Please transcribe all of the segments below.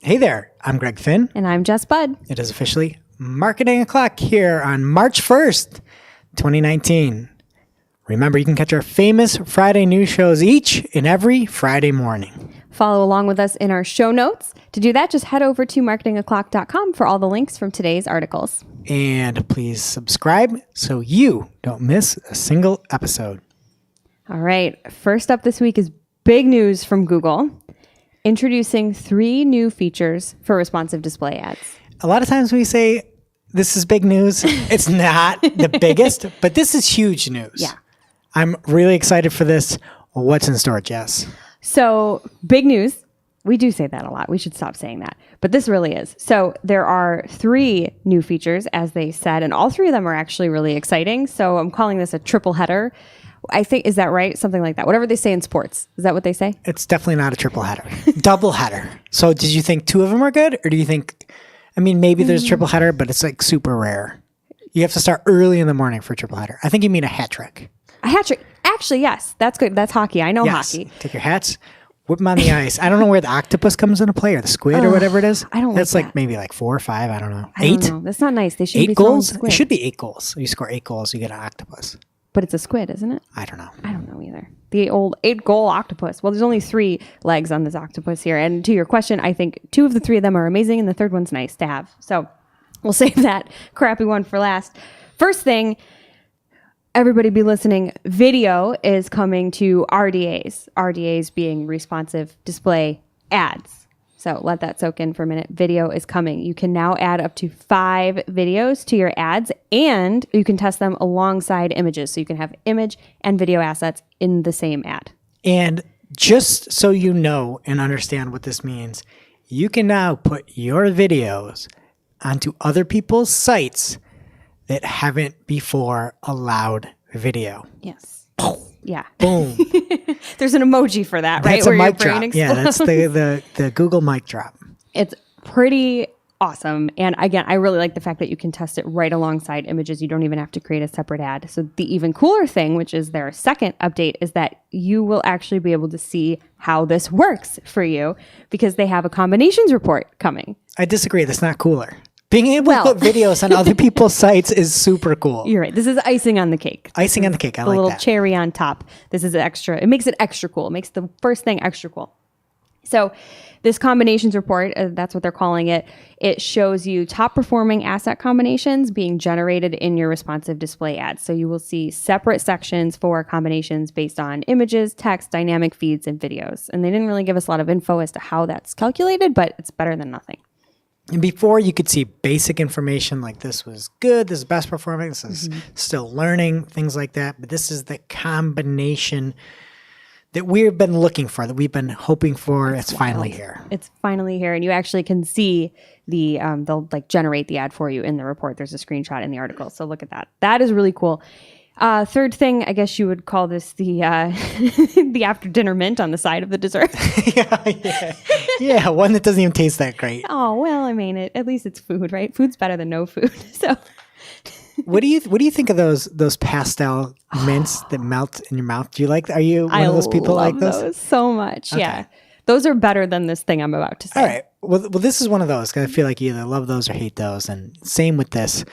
Hey there, I'm Greg Finn. And I'm Jess Budd. It is officially Marketing O'Clock here on March 1st, 2019. Remember, you can catch our famous Friday news shows each and every Friday morning. Follow along with us in our show notes. To do that, just head over to marketingoclock.com for all the links from today's articles. And please subscribe so you don't miss a single episode. All right. First up this week is big news from Google. Introducing 3 new features for responsive display ads. A lot of times we say this is big news. It's not the biggest, but this is huge news. Yeah. I'm really excited for this. What's in store, Jess? So, big news. We do say that a lot. We should stop saying that. But this really is. So, there are 3 new features, as they said, and all 3 of them are actually really exciting. So, I'm calling this a triple header. I think, is that right? Something like that. Whatever they say in sports. Is that what they say? It's definitely not a triple header. Double header. So did you think 2 of them are good? Or do you think, maybe there's a triple header, but it's like super rare. You have to start early in the morning for a triple header. I think you mean a hat trick. A hat trick. Actually, yes. That's good. That's hockey. I know hockey. Take your hats, whip them on the ice. I don't know where the octopus comes into play or the squid or whatever it is. I don't That's like like that. maybe like 4 or 5. I don't know. I 8? don't know. That's not nice. They shouldn't 8 be throwing goals? squid. It should be 8 goals. You score 8 goals, you get an octopus. But it's a squid, isn't it? I don't know. I don't know either. The old 8-goal octopus. Well, there's only 3 legs on this octopus here. And to your question, I think 2 of the 3 of them are amazing, and the third one's nice to have. So we'll save that crappy one for last. First thing, everybody be listening. Video is coming to RDAs. RDAs being responsive display ads. So let that soak in for a minute. Video is coming. You can now add up to 5 videos to your ads, and you can test them alongside images. So you can have image and video assets in the same ad. And just so you know and understand what this means, you can now put your videos onto other people's sites that haven't before allowed video. Yes. Yeah. Boom. There's an emoji for that, right? That's a Where your mic brain drop. Yeah, that's the Google mic drop. It's pretty awesome. And again, I really like the fact that you can test it right alongside images. You don't even have to create a separate ad. So the even cooler thing, which is their second update, is that you will actually be able to see how this works for you because they have a combinations report coming. I disagree. That's not cooler. Being able Well. to put videos on other people's sites is super cool. You're right. This is icing on the cake. Icing on the cake. I The like little that. cherry on top. This is extra. It makes it extra cool. It makes the first thing extra cool. So this combinations report, that's what they're calling it. It shows you top performing asset combinations being generated in your responsive display ads. So you will see separate sections for combinations based on images, text, dynamic feeds, and videos. And they didn't really give us a lot of info as to how that's calculated, but it's better than nothing. And before you could see basic information like this was good, this is best performing, this is still learning, things like that. But this is the combination that we've been looking for, that we've been hoping for. It's finally here. It's finally here, and you actually can see the they'll like generate the ad for you in the report. There's a screenshot in the article, so look at that. That is really cool. Third thing, I guess you would call this the the after dinner mint on the side of the dessert. Yeah, one that doesn't even taste that great. Oh well, I mean, at least it's food, right? Food's better than no food. So What do you think of those pastel mints that melt in your mouth? Do you like? Are you one of those people love like those? those so much. Yeah, those are better than this thing I'm about to say. All right. Well, this is one of those because I feel like you either love those or hate those, and same with these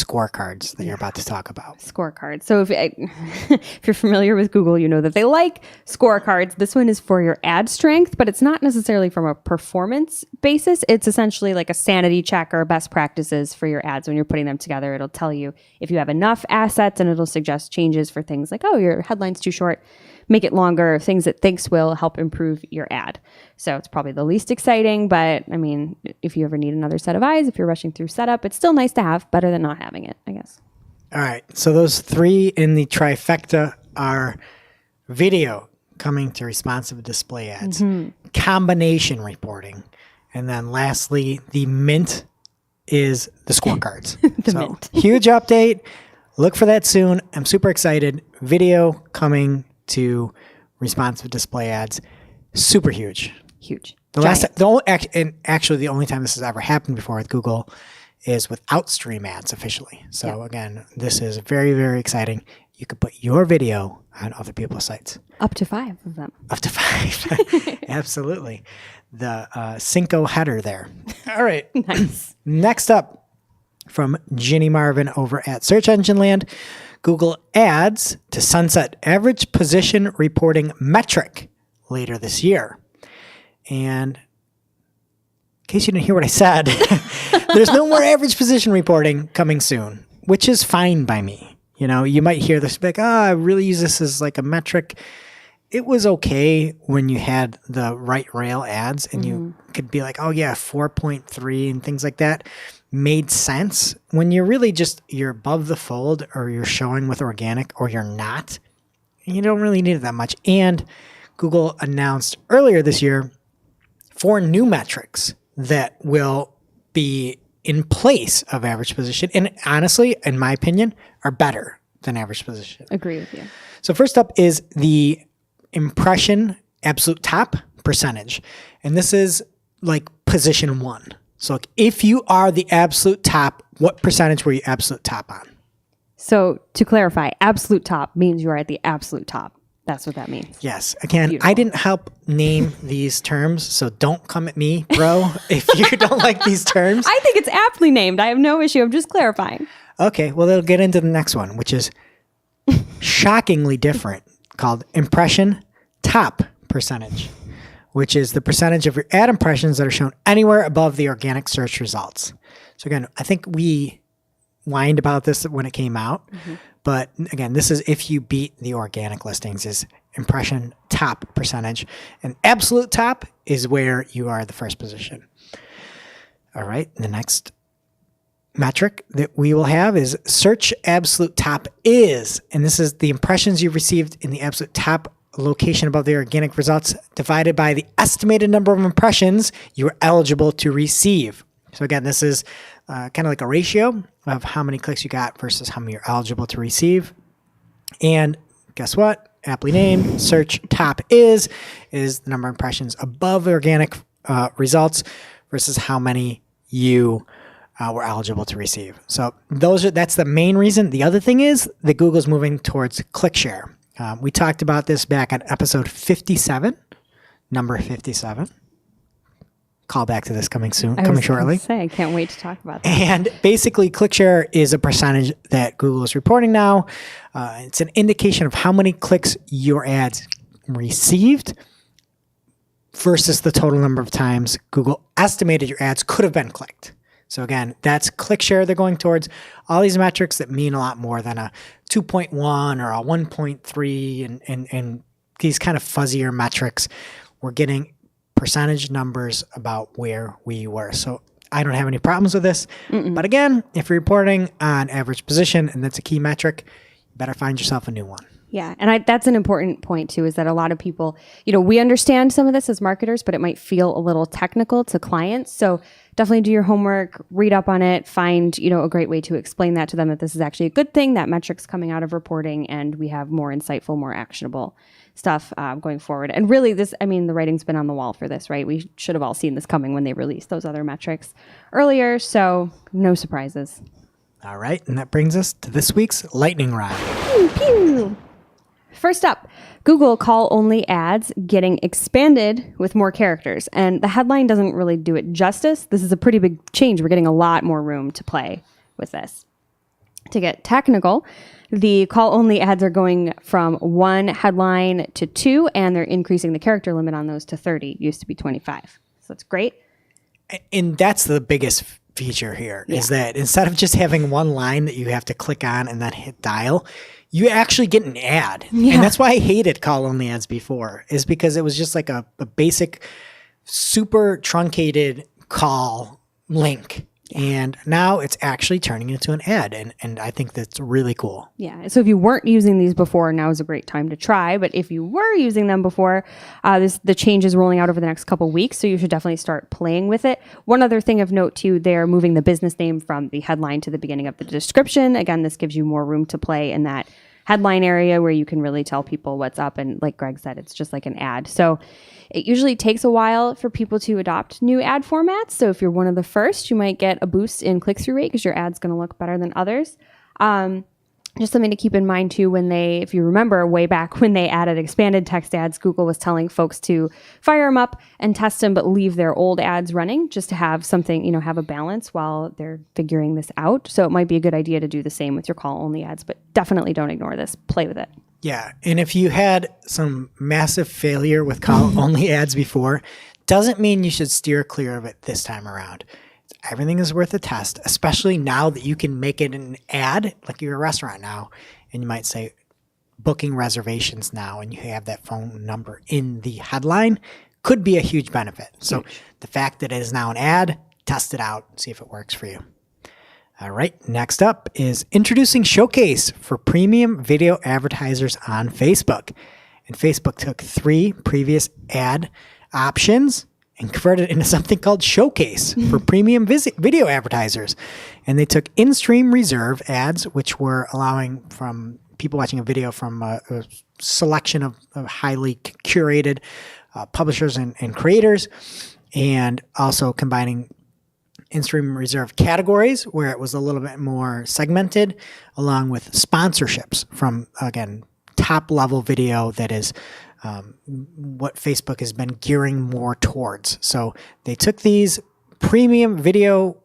scorecards that you're about to talk about. Scorecards. So if you're familiar with Google, you know that they like scorecards. This one is for your ad strength, but it's not necessarily from a performance basis. It's essentially like a sanity check or best practices for your ads. When you're putting them together, it'll tell you if you have enough assets, and it'll suggest changes for things like, oh, your headline's too short, make it longer, things it thinks will help improve your ad. So it's probably the least exciting, but I mean, if you ever need another set of eyes, if you're rushing through setup, it's still nice to have, better than not having it, I guess. All right. So those 3 in the trifecta are video coming to responsive display ads, combination reporting, and then lastly, the mint is the scorecards. Mint. Huge update. Look for that soon. I'm super excited. Video coming to responsive display ads. Super huge. Huge. Actually, the only time this has ever happened before with Google is with Outstream ads officially. So again, this is very, very exciting. you could put your video on other people's sites. Up to 5 of them. Up to 5. Absolutely. The Cinco header there. All right. Nice. Next up from Ginny Marvin over at Search Engine Land, Google Ads to sunset average position reporting metric later this year. And in case you didn't hear what I said, there's no more average position reporting coming soon, which is fine by me. You know, you might hear this like, I really use this as like a metric. It was okay when you had the right rail ads and you could be like, oh yeah, 4.3 and things like that made sense. When you're really just, you're above the fold or you're showing with organic or you're not, you don't really need it that much. And Google announced earlier this year 4 new metrics that will be in place of average position. And honestly, in my opinion, are better than average position. Agree with you. So first up is the impression absolute top percentage. And this is like position 1. So like if you are the absolute top, what percentage were you absolute top on? So to clarify, absolute top means you are at the absolute top. That's what that means. Yes. Again, Beautiful. I didn't help name these terms, so don't come at me, bro, if you don't like these terms. I think it's aptly named. I have no issue. I'm just clarifying. Okay, well, they'll get into the next one, which is shockingly different, called impression top percentage, which is the percentage of your ad impressions that are shown anywhere above the organic search results. So again, I think we whined about this when it came out. But again, this is if you beat the organic listings, is impression top percentage. And absolute top is where you are the first position. All right, the next metric that we will have is search absolute top is, and this is the impressions you've received in the absolute top location above the organic results divided by the estimated number of impressions you are eligible to receive. So again, this is kind of like a ratio of how many clicks you got versus how many you're eligible to receive. And guess what? Aptly named, search top is the number of impressions above the organic results versus how many you were eligible to receive. So that's the main reason. The other thing is that Google's moving towards click share. We talked about this back on episode 57, number 57. Call back to this coming shortly. I can't wait to talk about that. And basically, ClickShare is a percentage that Google is reporting now. It's an indication of how many clicks your ads received versus the total number of times Google estimated your ads could have been clicked. So again, that's ClickShare they're going towards. All these metrics that mean a lot more than a 2.1 or a 1.3 and these kind of fuzzier metrics. We're getting percentage numbers about where we were. So I don't have any problems with this. But again, if you're reporting on average position and that's a key metric, you better find yourself a new one. Yeah. And that's an important point too, is that a lot of people, we understand some of this as marketers, but it might feel a little technical to clients. So definitely do your homework, read up on it, find, a great way to explain that to them, that this is actually a good thing, that metrics coming out of reporting, and we have more insightful, more actionable stuff going forward. And really the writing's been on the wall for this, right? We should have all seen this coming when they released those other metrics earlier. So no surprises. All right. And that brings us to this week's lightning round. Pew, pew. First up, Google call-only ads getting expanded with more characters. And the headline doesn't really do it justice. This is a pretty big change. We're getting a lot more room to play with this. To get technical, the call-only ads are going from 1 headline to 2, and they're increasing the character limit on those to 30. It used to be 25. So that's great. And that's the biggest feature here, is that instead of just having one line that you have to click on and then hit dial, you actually get an ad. Yeah. And that's why I hated call-only ads before, is because it was just like a basic, super truncated call link. And now it's actually turning into an ad. And I think that's really cool. Yeah. So if you weren't using these before, now is a great time to try. But if you were using them before, the change is rolling out over the next couple of weeks. So you should definitely start playing with it. One other thing of note, too, they're moving the business name from the headline to the beginning of the description. Again, this gives you more room to play in that headline area where you can really tell people what's up. And like Greg said, it's just like an ad. So it usually takes a while for people to adopt new ad formats. So if you're one of the first, you might get a boost in click-through rate because your ad's going to look better than others. Just something to keep in mind too, when if you remember way back when they added expanded text ads, Google was telling folks to fire them up and test them, but leave their old ads running just to have something, have a balance while they're figuring this out. So it might be a good idea to do the same with your call only ads, but definitely don't ignore this. Play with it. Yeah. And if you had some massive failure with call only ads before, doesn't mean you should steer clear of it this time around. Everything is worth a test, especially now that you can make it an ad, like you're a restaurant now, and you might say booking reservations now, and you have that phone number in the headline, could be a huge benefit. So the fact that it is now an ad, test it out, see if it works for you. All right, next up is introducing Showcase for premium video advertisers on Facebook. And Facebook took 3 previous ad options and converted it into something called Showcase for premium video advertisers. And they took in-stream reserve ads, which were allowing from people watching a video from a selection of highly curated publishers and creators, and also combining in-stream reserve categories where it was a little bit more segmented, along with sponsorships from, again, top-level video that is what Facebook has been gearing more towards. So they took these premium video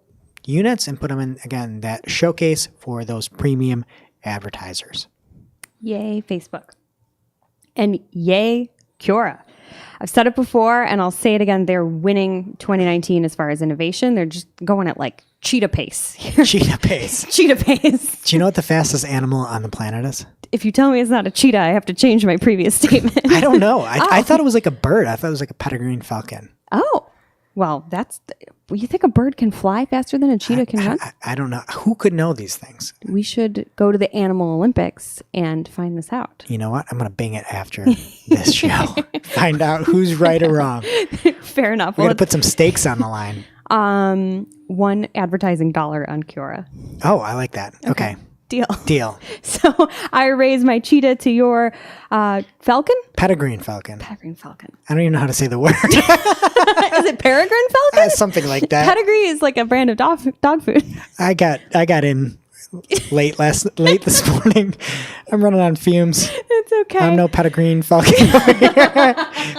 units and put them in, again, that Showcase for those premium advertisers. Yay, Facebook. And yay, Quora. I've said it before and I'll say it again. They're winning 2019 as far as innovation. They're just going at like cheetah pace. Cheetah pace. Cheetah pace. Do you know what the fastest animal on the planet is? If you tell me it's not a cheetah, I have to change my previous statement. I don't know. I thought it was like a bird. I thought it was like a peregrine falcon. Oh, well, you think a bird can fly faster than a cheetah can run? I don't know. Who could know these things? We should go to the Animal Olympics and find this out. You know what? I'm going to bing it after this show. Find out who's right or wrong. Fair enough. We're going to put some stakes on the line. $1 advertising dollar on Quora. Oh, I like that. Okay. Deal. So I raise my cheetah to your falcon? Peregrine falcon. Peregrine falcon. I don't even know how to say the word. Is it peregrine falcon? Something like that. Pedigree is like a brand of dog food. I got in late this morning. I'm running on fumes. It's okay. I'm no peregrine falcon.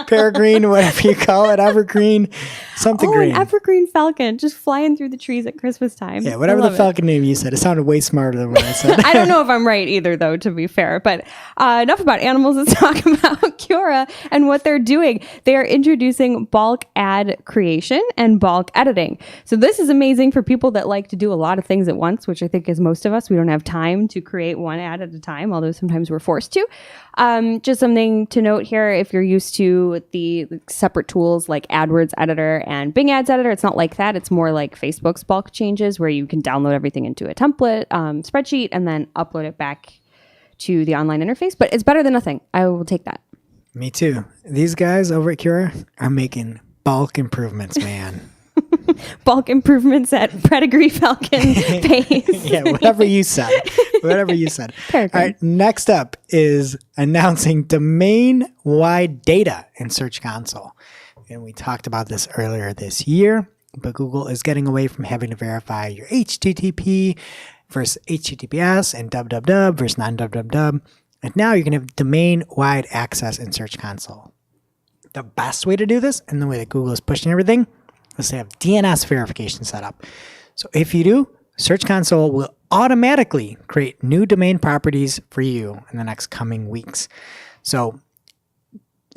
Peregrine, whatever you call it, evergreen, something green. An evergreen falcon just flying through the trees at Christmas time. Yeah, whatever the falcon name you said. It sounded way smarter than what I said. I don't know if I'm right either, though, to be fair. But enough about animals. Let's talk about Quora and what they're doing. They are introducing bulk ad creation and bulk editing. So this is amazing for people that like to do a lot of things at once, which I think is most of us. We don't have time to create one ad at a time, although sometimes we're forced to. Just something to note here, if you're used to the separate tools like AdWords Editor and Bing Ads Editor, it's not like that. It's more like Facebook's bulk changes where you can download everything into a template spreadsheet and then upload it back to the online interface. But it's better than nothing. I will take that. Me too. These guys over at Quora are making bulk improvements, man. Bulk improvements at Pedigree Falcon pace. Yeah, whatever you said. All right, next up is announcing domain-wide data in Search Console. And we talked about this earlier this year, but Google is getting away from having to verify your HTTP versus HTTPS and www versus non-www. And now you can have domain-wide access in Search Console. The best way to do this, and the way that Google is pushing everything, is to have DNS verification set up. So if you do, Search Console will automatically create new domain properties for you in the next coming weeks. So,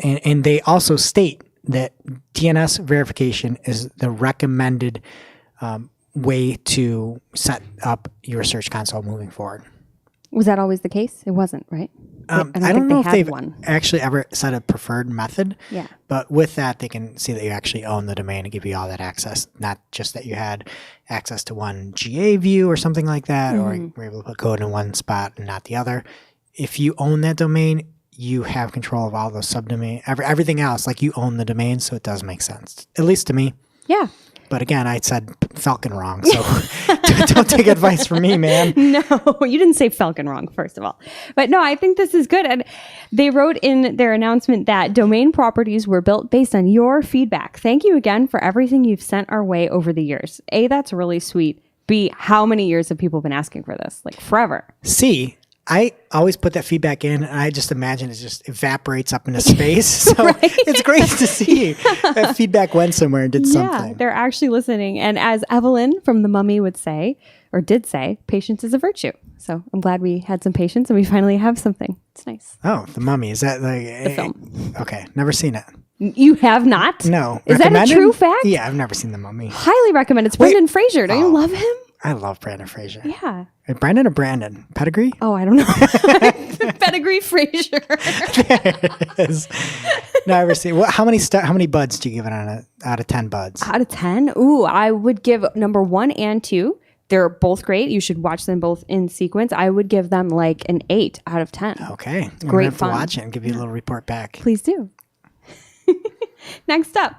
and they also state that DNS verification is the recommended way to set up your Search Console moving forward. Was that always the case? It wasn't, right? I don't know if they've actually ever set a preferred method. Yeah. But with that, they can see that you actually own the domain and give you all that access, not just that you had access to one GA view or something like that, or you were able to put code in one spot and not the other. If you own that domain, you have control of all those subdomain, everything else, like you own the domain, so it does make sense, at least to me. Yeah. But again, I said Falcon wrong, so don't take advice from me, man. No, you didn't say Falcon wrong, first of all. But no, I think this is good. And they wrote in their announcement that domain properties were built based on your feedback. Thank you again for everything you've sent our way over the years. A, that's really sweet. B, how many years have people been asking for this? Like forever. C, I always put that feedback in, and I just imagine it just evaporates up into space. So it's great to see that feedback went somewhere and did Yeah, something. they're actually listening. And as Evelyn from The Mummy would say, or did say, patience is a virtue. So I'm glad we had some patience and we finally have something. It's nice. Oh, The Mummy. Is that like The film. Okay, never seen it. You have not? No. Is that a Recommended? true fact? Yeah, I've never seen The Mummy. Highly recommend. It's Brendan Fraser. Don't you love him? I love Brandon Fraser. Yeah. Brandon or Brandon? Pedigree? Oh, I don't know. Pedigree Fraser. Is never seen. How many buds do you give it out of 10 buds? Out of 10? Ooh, I would give number 1 and 2. They're both great. You should watch them both in sequence. I would give them like an 8 out of 10. Okay. I'm great gonna have fun. to watch it and give you a little report back. Please do. Next up,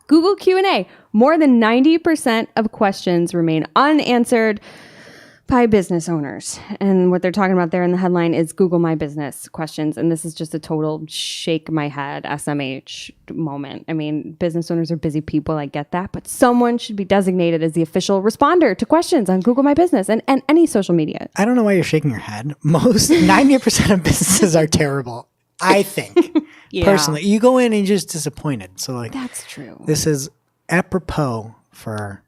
Google Q&A. More than 90% of questions remain unanswered by business owners. And what they're talking about there in the headline is Google My Business questions. And this is just a total shake my head SMH moment. I mean, business owners are busy people. I get that. But someone should be designated as the official responder to questions on Google My Business and any social media. I don't know why you're shaking your head. Most 90% of businesses are terrible. I think. Yeah. Personally. You go in and you're just disappointed. So like That's true. this is apropos for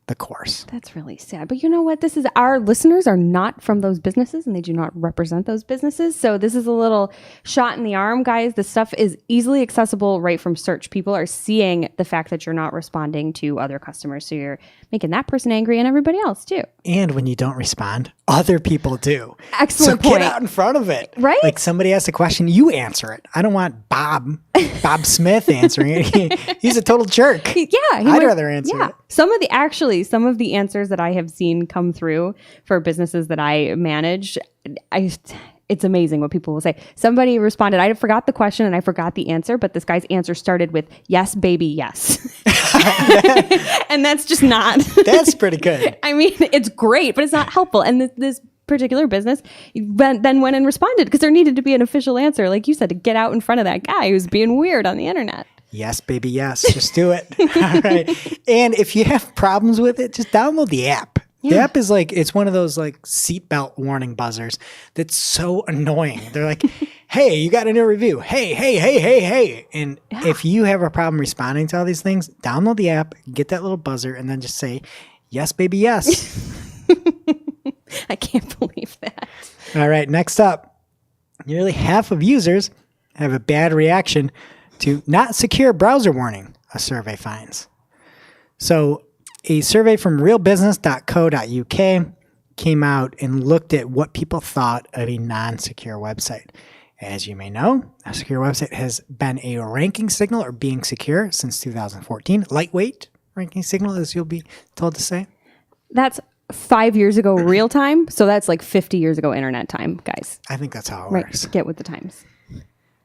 the course. That's really sad. But you know what? This is our listeners are not from those businesses and they do not represent those businesses. So this is a little shot in the arm, guys. This stuff is easily accessible right from search. People are seeing the fact that you're not responding to other customers. So you're making that person angry and everybody else too. And when you don't respond, other people do. Excellent so point. get out in front of it. Right? Like somebody asks a question, you answer it. I don't want Bob Smith answering it. He's a total jerk. Yeah. I'd rather answer it. Some of the answers that I have seen come through for businesses that I manage, it's amazing what people will say. Somebody responded, I forgot the question and I forgot the answer, but this guy's answer started with, yes, baby, yes. And that's just not. That's pretty good. I mean, it's great, but it's not helpful. And this particular business then went and responded because there needed to be an official answer, like you said, to get out in front of that guy who's being weird on the internet. Yes, baby, yes. Just do it. All right. And if you have problems with it, just download the app. The app is like, it's one of those like seatbelt warning buzzers that's so annoying. They're like, hey, you got a new review. Hey. And if you have a problem responding to all these things, download the app, get that little buzzer, and then just say, yes, baby, yes. I can't believe that. All right. Next up, nearly half of users have a bad reaction to not secure browser warning, a survey finds. So a survey from realbusiness.co.uk came out and looked at what people thought of a non-secure website. As you may know, a secure website has been a ranking signal or being secure since 2014. Lightweight ranking signal, as you'll be told to say. That's 5 years ago real time. So that's like 50 years ago internet time, guys. I think that's how it Right. works. Get with the times.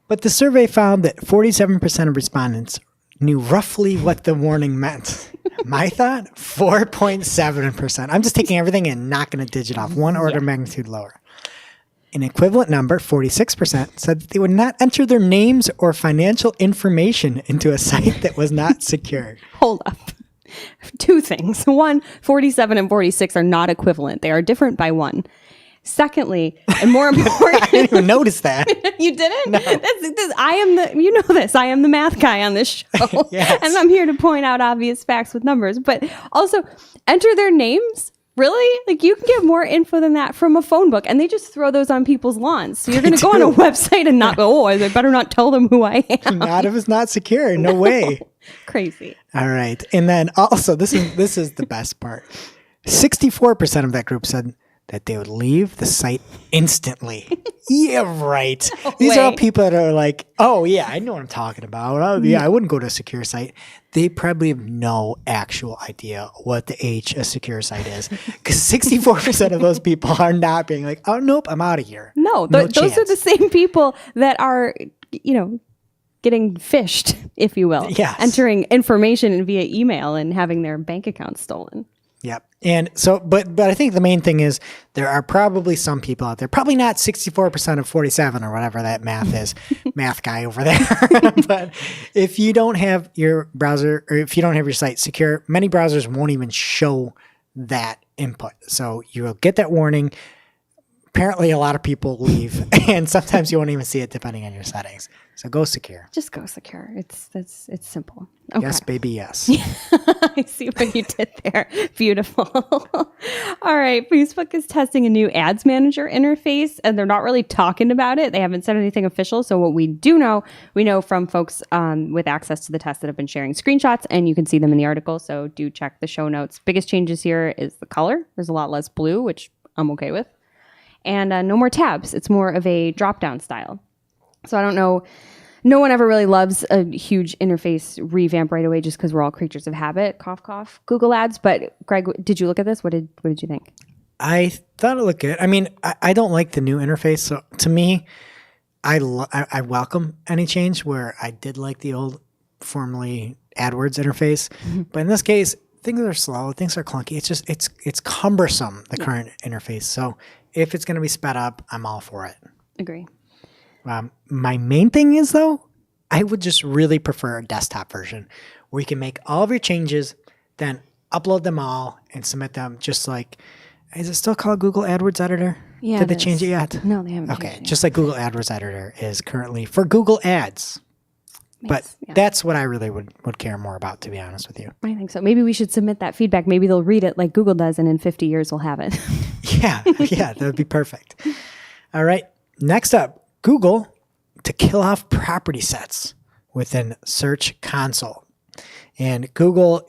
But the survey found that 47% of respondents knew roughly what the warning meant. My thought, 4.7%. I'm just taking everything and knocking a digit off, one order of magnitude lower. An equivalent number, 46%, said that they would not enter their names or financial information into a site that was not secure. Hold up. 2 things. 1, 47 and 46 are not equivalent. They are different by 1. Secondly, and more important, I didn't even notice that. you didn't? No. I am the, you know this, I am the math guy on this show. Yes. And I'm here to point out obvious facts with numbers, but also enter their names. Really? Like you can get more info than that from a phone book and they just throw those on people's lawns. So you're going to go on a website and not go, oh, I better not tell them who I am. Not if it's not secure. No way. Crazy. All right. And then also, this is the best part. 64% of that group said that they would leave the site instantly. Yeah, right. These are all way. people that are like, oh, yeah, I know what I'm talking about. Oh, yeah, I wouldn't go to a secure site. They probably have no actual idea what the H a secure site is. Because 64% of those people are not being like, oh, nope, I'm out of here. No, those are the same people that are, getting phished, if you will. Yes. Entering information via email and having their bank account stolen. Yep. And so, but I think the main thing is there are probably some people out there, probably not 64% of 47 or whatever that math is, math guy over there. But if you don't have your browser or if you don't have your site secure, many browsers won't even show that input. So you'll get that warning. apparently a lot of people leave, and sometimes you won't even see it depending on your settings. So go secure. Just go secure. It's simple. Okay. Yes, baby, yes. I see what you did there. Beautiful. All right. Facebook is testing a new ads manager interface, and they're not really talking about it. They haven't said anything official. So what we do know, we know from folks with access to the test that have been sharing screenshots, and you can see them in the article. So do check the show notes. Biggest changes here is the color. There's a lot less blue, which I'm okay with. And no more tabs. It's more of a drop-down style. So I don't know. No one ever really loves a huge interface revamp right away just because we're all creatures of habit. Cough, cough. Google Ads. But Greg, did you look at this? What did you think? I thought it looked good. I mean, I don't like the new interface. So to me, I welcome any change where I did like the old formerly AdWords interface. But in this case, things are slow. Things are clunky. It's just, it's cumbersome, the current interface. So if it's going to be sped up, I'm all for it. Agree. My main thing is, though, I would just really prefer a desktop version where you can make all of your changes, then upload them all and submit them just like, is it still called Google AdWords Editor? Yeah. Did they change it yet? No, they haven't. Okay, just like Google AdWords Editor is currently for Google Ads. But that's what I really would care more about, to be honest with you. I think so. Maybe we should submit that feedback. Maybe they'll read it like Google does, and in 50 years we'll have it. Yeah, that would be perfect. All right, next up, Google to kill off property sets within Search Console. And Google,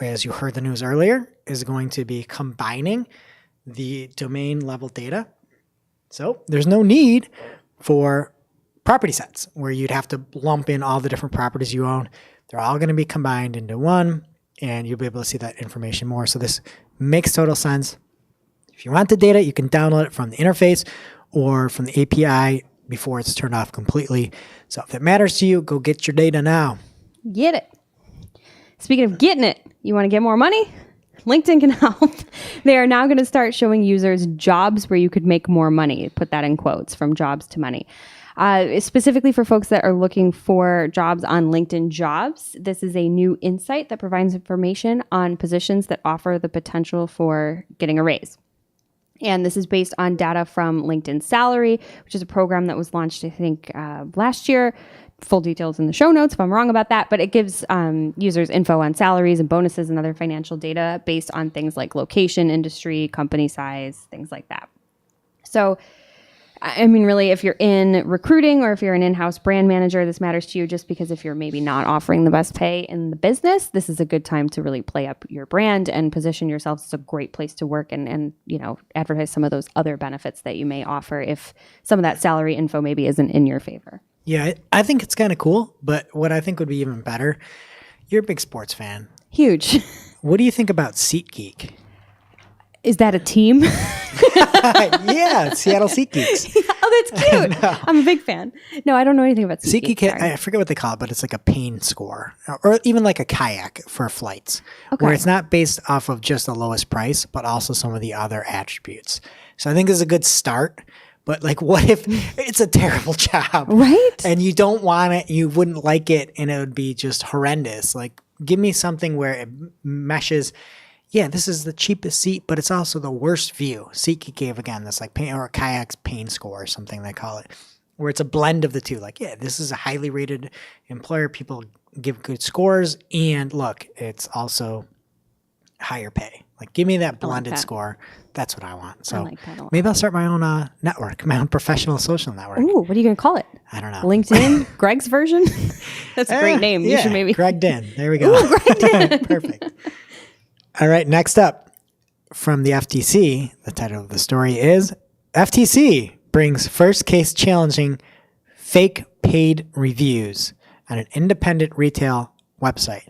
as you heard the news earlier, is going to be combining the domain level data. So there's no need for property sets where you'd have to lump in all the different properties you own. They're all going to be combined into one, and you'll be able to see that information more. So this makes total sense. If you want the data, you can download it from the interface or from the API before it's turned off completely. So if it matters to you, go get your data now. Get it. Speaking of getting it, you want to get more money? LinkedIn can help. They are now going to start showing users jobs where you could make more money. Put that in quotes, from jobs to money. Specifically for folks that are looking for jobs on LinkedIn Jobs, this is a new insight that provides information on positions that offer the potential for getting a raise. And this is based on data from LinkedIn Salary, which is a program that was launched, I think, last year. Full details in the show notes if I'm wrong about that. But it gives users info on salaries and bonuses and other financial data based on things like location, industry, company size, things like that. So, I mean, really, if you're in recruiting or if you're an in-house brand manager, this matters to you just because if you're maybe not offering the best pay in the business, this is a good time to really play up your brand and position yourself as a great place to work and advertise some of those other benefits that you may offer if some of that salary info maybe isn't in your favor. Yeah, I think it's kind of cool, but what I think would be even better, you're a big sports fan. Huge. What do you think about SeatGeek? Is that a team? Yeah, Seattle SeatGeeks. Oh, that's cute. I'm a big fan. No, I don't know anything about SeatGeek. I forget what they call it, but it's like a pain score, or even like a kayak for flights, where it's not based off of just the lowest price, but also some of the other attributes. So I think this is a good start. But like, what if it's a terrible job, right? And you don't want it, you wouldn't like it, and it would be just horrendous. Like, give me something where it meshes. Yeah, this is the cheapest seat, but it's also the worst view. SeatGeek gave, again, this like pain, or a kayak's pain score or something they call it, where it's a blend of the two. Like, yeah, this is a highly rated employer. People give good scores. And look, it's also higher pay. Like, give me that blended score. That's what I want. So maybe I'll start my own network, my own professional social network. Ooh, what are you going to call it? I don't know. LinkedIn? Greg's version? That's a great name. Yeah, you should maybe. Greg Den. There we go. Ooh, Greg Den. Perfect. All right, next up from the FTC, the title of the story is FTC brings first case challenging fake paid reviews on an independent retail website.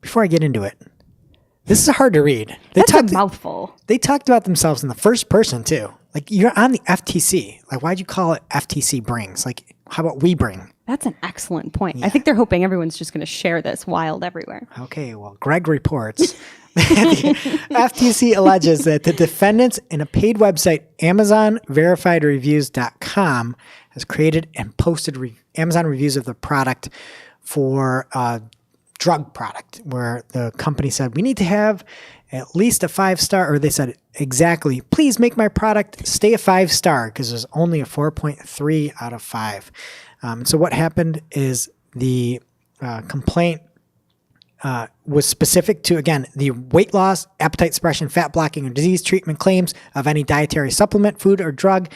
Before I get into it, this is hard to read. That's a mouthful. They talked about themselves in the first person too. Like, you're on the FTC. Like, why'd you call it FTC brings? Like, how about we bring? That's an excellent point. Yeah. I think they're hoping everyone's just going to share this wild everywhere. Okay, well, Greg reports that the FTC alleges that the defendants in a paid website, AmazonVerifiedReviews.com, has created and posted Amazon reviews of the product for drug product where the company said, we need to have at least a 5-star, or they said exactly, please make my product stay a 5-star because there's only a 4.3 out of 5. So what happened is the complaint was specific to, again, the weight loss, appetite suppression, fat blocking, or disease treatment claims of any dietary supplement, food, or drug,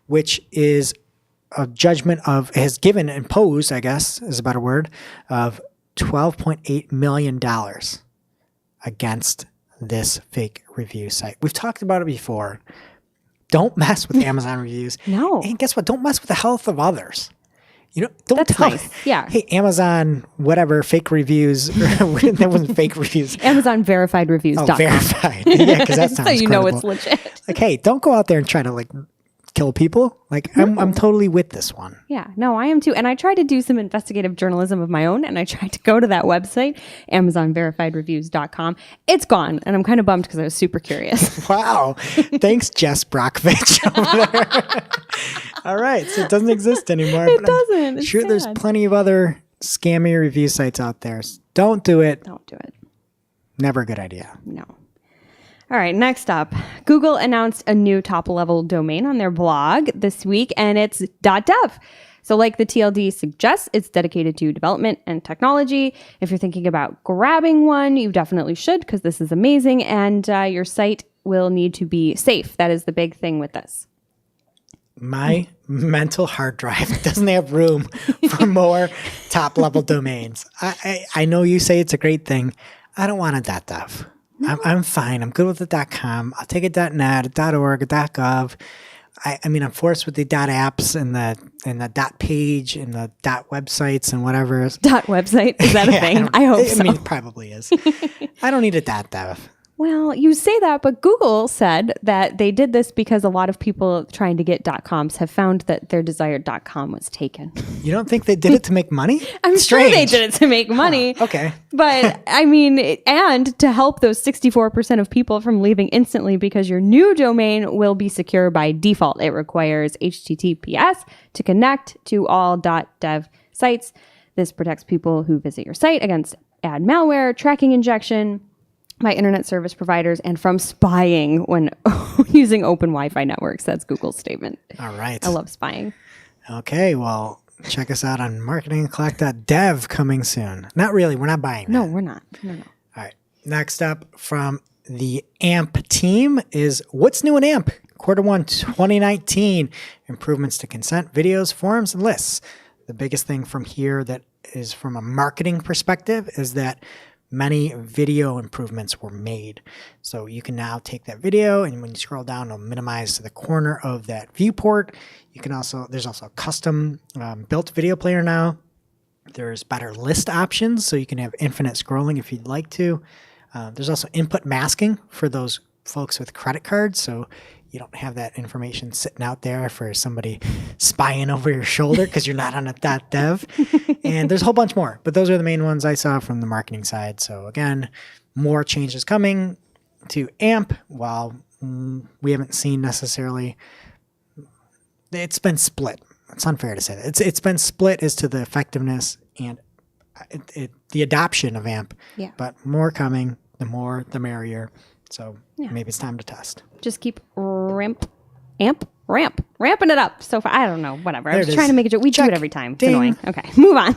which is a judgment of, has given, imposed, I guess is a better word, of $12.8 million against this fake review site. We've talked about it before. Don't mess with Amazon reviews. No. And guess what? Don't mess with the health of others. You know, don't That's tell nice. Yeah. Hey, Amazon, whatever, fake reviews. That wasn't fake reviews. Amazon verified reviews. Oh, verified. Yeah, because that sounds so you know credible. it's legit. Like, hey, don't go out there and try to kill people. Like, I'm totally with this one. Yeah, no, I am too. And I tried to do some investigative journalism of my own, and I tried to go to that website, AmazonVerifiedReviews.com. It's gone, and I'm kind of bummed because I was super curious. Wow. Thanks, Jess Brockovich over there. All right. So it doesn't exist anymore. It doesn't. It's Sure, there's sad. plenty of other scammy review sites out there. Don't do it. Don't do it. Never a good idea. No. All right, next up, Google announced a new top-level domain on their blog this week, and it's .dev. So like the TLD suggests, it's dedicated to development and technology. If you're thinking about grabbing one, you definitely should because this is amazing, and your site will need to be safe. That is the big thing with this. My mental hard drive doesn't have room for more top-level domains. I know you say it's a great thing. I don't want a .dev. I'm fine. I'm good with the .com. I'll take a .net, a .org, a .gov. I mean, I'm forced with the .apps and the .page and the .websites and whatever. .website, is that a thing? I hope so. I mean, it probably is. I don't need a .dev. Well, you say that, but Google said that they did this because a lot of people trying to get .coms have found that their desired .com was taken. You don't think they did it to make money? I'm sure they did it to make money. Okay. But I mean, and to help those 64% of people from leaving instantly because your new domain will be secure by default. It requires HTTPS to connect to all .dev sites. This protects people who visit your site against ad malware, tracking injection by internet service providers, and from spying when using open Wi-Fi networks. That's Google's statement. All right. I love spying. Okay, well, check us out on marketingclock.dev coming soon. Not really. We're not buying that. No, we're not. No. All right. Next up from the AMP team is what's new in AMP? Q1 2019. Improvements to consent, videos, forums, and lists. The biggest thing from here that is from a marketing perspective is that many video improvements were made. So you can now take that video and when you scroll down, it'll minimize to the corner of that viewport. You can also, there's also a custom built video player now. There's better list options, so you can have infinite scrolling if you'd like to. There's also input masking for those folks with credit cards, so you don't have that information sitting out there for somebody spying over your shoulder because you're not on a .dev. And there's a whole bunch more, but those are the main ones I saw from the marketing side. So again, more changes coming to AMP. While we haven't seen necessarily, it's been split. It's unfair to say that. It's been split as to the effectiveness and the adoption of AMP. Yeah. But more coming, the more the merrier. So maybe it's time to test. Just keep ramping it up. So far, I don't know, whatever. I'm just it trying is. to make it joke. We do Check. it every time. It's Ding. annoying. Okay, move on.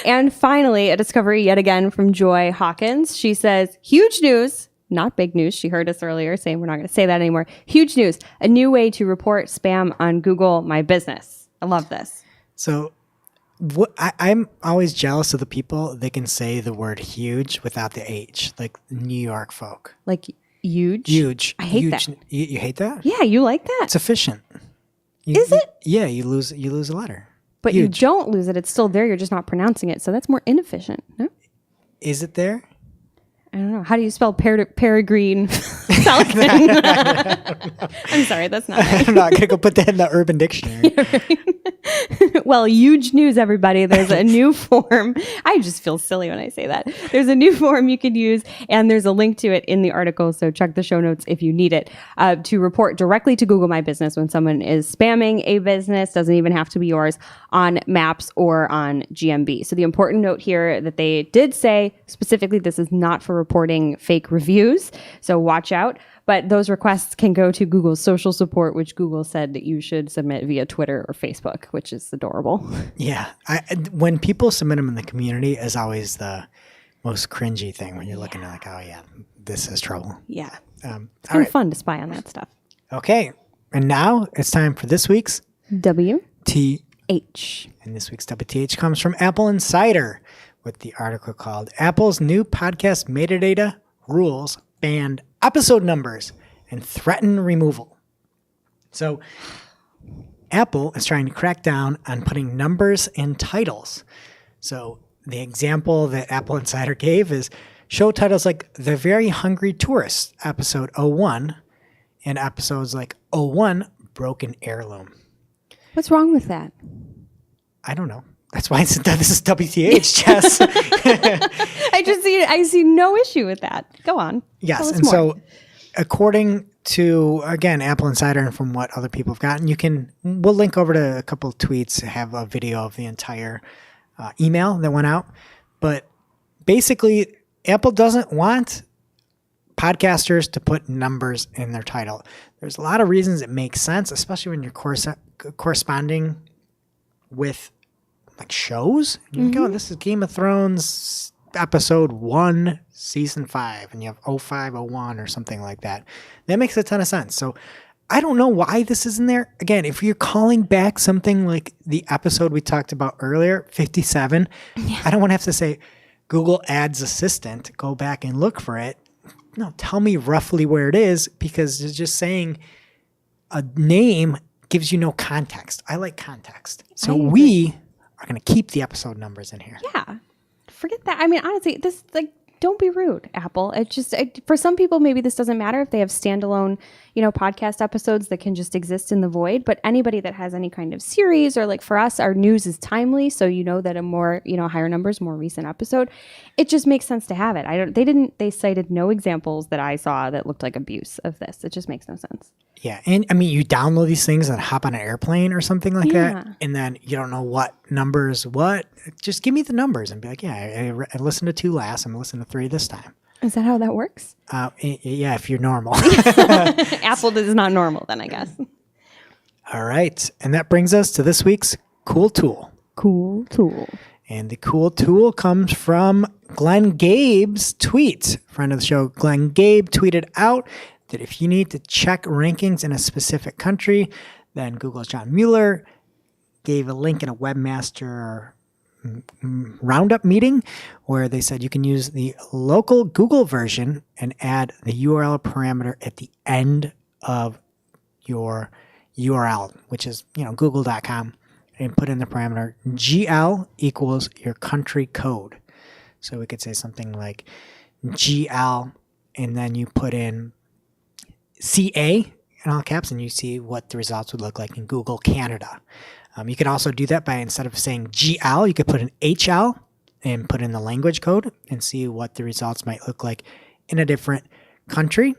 And finally, a discovery yet again from Joy Hawkins. She says, huge news, not big news. She heard us earlier saying we're not going to say that anymore. Huge news, a new way to report spam on Google My Business. I love this. So I'm always jealous of the people that can say the word huge without the H, like New York folk. Like huge? Huge. I hate huge. that. You hate that? Yeah, you like that. It's efficient. Is it? Yeah, you lose a letter. But huge. you don't lose it. It's still there. You're just not pronouncing it. So that's more inefficient. No? Is it there? I don't know. How do you spell peregrine? I Pelican. I'm sorry, that's not right. I'm not going to go put that in the Urban Dictionary. Well, huge news, everybody. There's a new form. I just feel silly when I say that. There's a new form you can use, and there's a link to it in the article. So check the show notes if you need it to report directly to Google My Business when someone is spamming a business. Doesn't even have to be yours, on Maps or on GMB. So the important note here that they did say specifically, this is not for reporting fake reviews. So watch out. But those requests can go to Google's social support, which Google said that you should submit via Twitter or Facebook, which is adorable. Yeah. When people submit them in the community is always the most cringy thing when you're looking at like, oh, yeah, this is trouble. Yeah. It's All kind right. of fun to spy on that stuff. Okay. And now it's time for this week's WH. And this week's WTH comes from Apple Insider with the article called Apple's New Podcast Metadata Rules Banned Episode Numbers and Threaten Removal. So Apple is trying to crack down on putting numbers in titles. So the example that Apple Insider gave is show titles like The Very Hungry Tourist, episode 01, and episodes like 01, Broken Heirloom. What's wrong with that? I don't know. That's why this is WTH, Jess. I see no issue with that. Go on. Yes. Tell us And more. so according to, again, Apple Insider and from what other people have gotten, we'll link over to a couple of tweets, have a video of the entire email that went out. But basically, Apple doesn't want podcasters to put numbers in their title. There's a lot of reasons it makes sense, especially when you're corresponding with like shows. You go, this is Game of Thrones episode 1, season 5, and you have 0501 or something like that. That makes a ton of sense. So I don't know why this isn't there. Again, if you're calling back something like the episode we talked about earlier, 57, I don't want to have to say Google Ads Assistant, go back and look for it. No, tell me roughly where it is, because just saying a name gives you no context. I like context. So we are going to keep the episode numbers in here. Yeah. Forget that. I mean, honestly, this, like, don't be rude, Apple. It just, for some people, maybe this doesn't matter if they have standalone, podcast episodes that can just exist in the void. But anybody that has any kind of series, or like for us, our news is timely. So that a more, higher numbers, more recent episode, it just makes sense to have it. They cited no examples that I saw that looked like abuse of this. It just makes no sense. Yeah. And I mean, you download these things and hop on an airplane or something like Yeah. that. And then you don't know what numbers, what. Just give me the numbers and be like, yeah, I listened to 2 last. I'm listening to 3 this time. Is that how that works? Yeah, if you're normal. Apple is not normal then, I guess. All right. And that brings us to this week's Cool Tool. Cool tool. And the cool tool comes from Glenn Gabe's tweet. Friend of the show, Glenn Gabe, tweeted out that if you need to check rankings in a specific country, then Google's John Mueller gave a link in a webmaster roundup meeting where they said you can use the local Google version and add the URL parameter at the end of your URL, which is, google.com, and put in the parameter GL equals your country code. So we could say something like GL, and then you put in CA in all caps, and you see what the results would look like in Google Canada. You can also do that by, instead of saying GL, you could put an HL and put in the language code and see what the results might look like in a different country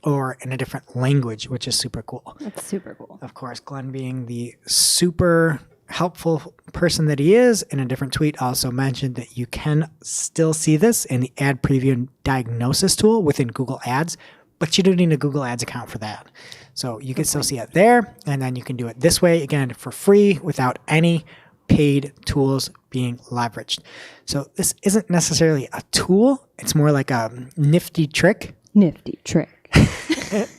or in a different language, which is super cool. That's super cool. Of course, Glenn, being the super helpful person that he is, in a different tweet also mentioned that you can still see this in the ad preview and diagnosis tool within Google Ads, but you don't need a Google Ads account for that. So you can still see it there, and then you can do it this way, again, for free without any paid tools being leveraged. So this isn't necessarily a tool. It's more like a nifty trick. Nifty trick.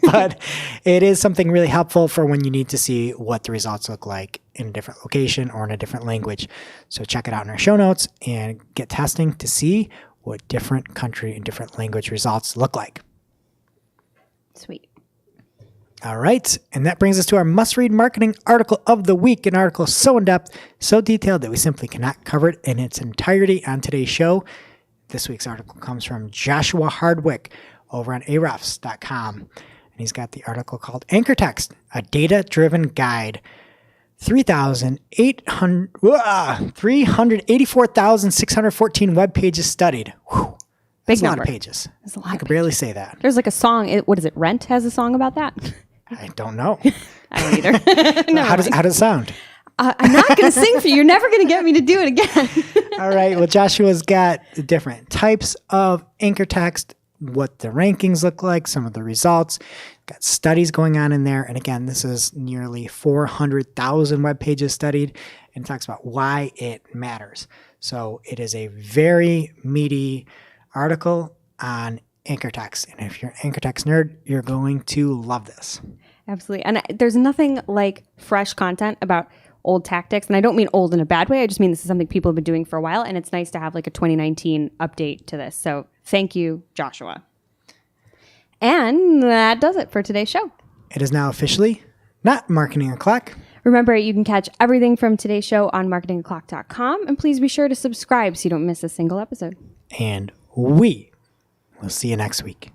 But it is something really helpful for when you need to see what the results look like in a different location or in a different language. So check it out in our show notes and get testing to see what different country and different language results look like. Sweet. All right. And that brings us to our must-read marketing article of the week, an article so in-depth, so detailed that we simply cannot cover it in its entirety on today's show. This week's article comes from Joshua Hardwick, over on arefs.com. And he's got the article called Anchor Text, a data-driven guide. 384,614 web pages studied. Whew. That's Big a lot number. of pages. That's a lot I of could barely say that. There's like a song. What is it? Rent has a song about that. I don't know. I don't either. How does it sound? I'm not going to sing for you. You're never going to get me to do it again. All right. Well, Joshua's got the different types of anchor text, what the rankings look like, some of the results. Got studies going on in there. And again, this is nearly 400,000 web pages studied and talks about why it matters. So it is a very meaty article on anchor text. And if you're an anchor text nerd, you're going to love this. Absolutely. And there's nothing like fresh content about old tactics. And I don't mean old in a bad way. I just mean this is something people have been doing for a while. And it's nice to have like a 2019 update to this. So thank you, Joshua. And that does it for today's show. It is now officially not Marketing O'Clock. Remember, you can catch everything from today's show on marketingoclock.com. And please be sure to subscribe so you don't miss a single episode. And we will see you next week.